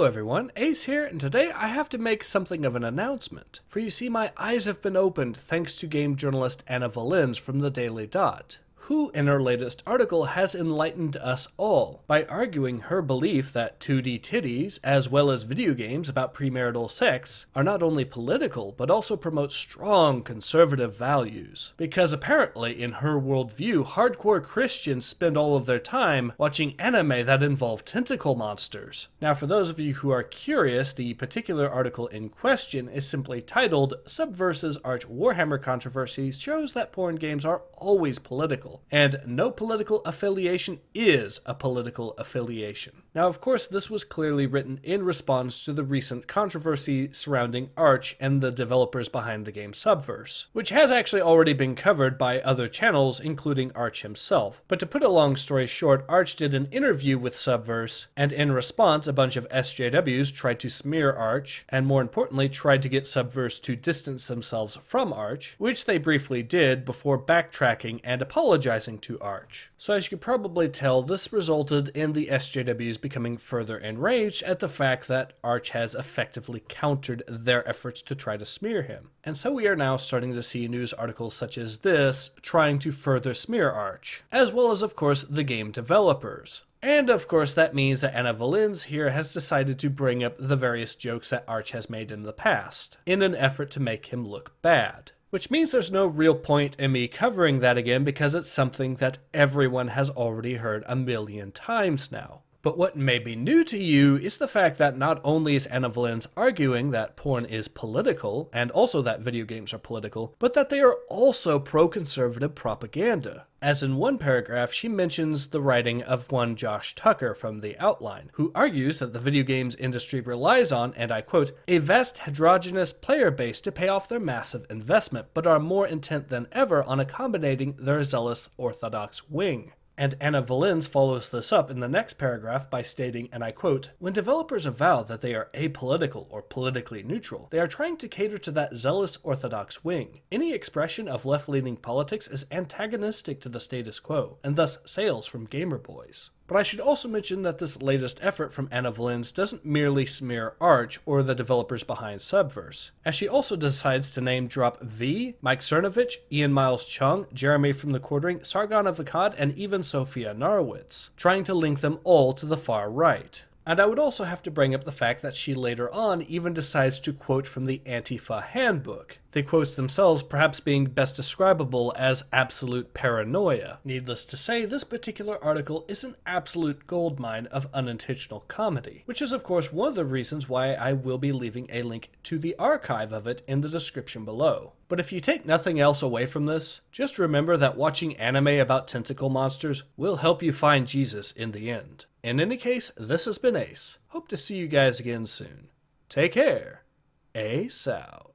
Hello everyone, Ace here, and today I have to make something of an announcement. For you see, my eyes have been opened thanks to game journalist Anna Valens from the Daily Dot, who in her latest article has enlightened us all by arguing her belief that 2D titties, as well as video games about premarital sex, are not only political, but also promote strong conservative values. Because apparently, in her worldview, hardcore Christians spend all of their time watching anime that involve tentacle monsters. Now, for those of you who are curious, the particular article in question is simply titled, Subverse's Arch Warhammer Controversy Shows That Porn Games Are Always Political. And no political affiliation is a political affiliation. Now, of course, this was clearly written in response to the recent controversy surrounding Arch and the developers behind the game Subverse, which has actually already been covered by other channels, including Arch himself. But to put a long story short, Arch did an interview with Subverse, and in response, a bunch of SJWs tried to smear Arch, and more importantly, tried to get Subverse to distance themselves from Arch, which they briefly did before backtracking and apologizing to Arch. So as you can probably tell, this resulted in the SJWs becoming further enraged at the fact that Arch has effectively countered their efforts to try to smear him. And so we are now starting to see news articles such as this trying to further smear Arch, as well as of course the game developers. And of course that means that Anna Valens here has decided to bring up the various jokes that Arch has made in the past, in an effort to make him look bad. Which means there's no real point in me covering that again because it's something that everyone has already heard a million times now. But what may be new to you is the fact that not only is Anna Valens arguing that porn is political, and also that video games are political, but that they are also pro-conservative propaganda. As in one paragraph, she mentions the writing of one Josh Tucker from The Outline, who argues that the video games industry relies on, and I quote, a vast heterogeneous player base to pay off their massive investment, but are more intent than ever on accommodating their zealous orthodox wing. And Anna Valens follows this up in the next paragraph by stating, and I quote, when developers avow that they are apolitical or politically neutral, they are trying to cater to that zealous orthodox wing. Any expression of left-leaning politics is antagonistic to the status quo, and thus sales from gamer boys. But I should also mention that this latest effort from Anna Valens doesn't merely smear Arch or the developers behind Subverse, as she also decides to name drop V, Mike Cernovich, Ian Miles Chung, Jeremy from the Quartering, Sargon of Akkad, and even Sophia Narowitz, trying to link them all to the far right. And I would also have to bring up the fact that she later on even decides to quote from the Antifa handbook, the quotes themselves perhaps being best describable as absolute paranoia. Needless to say, this particular article is an absolute goldmine of unintentional comedy, which is of course one of the reasons why I will be leaving a link to the archive of it in the description below. But if you take nothing else away from this, just remember that watching anime about tentacle monsters will help you find Jesus in the end. In any case, this has been Ace. Hope to see you guys again soon. Take care. Ace out.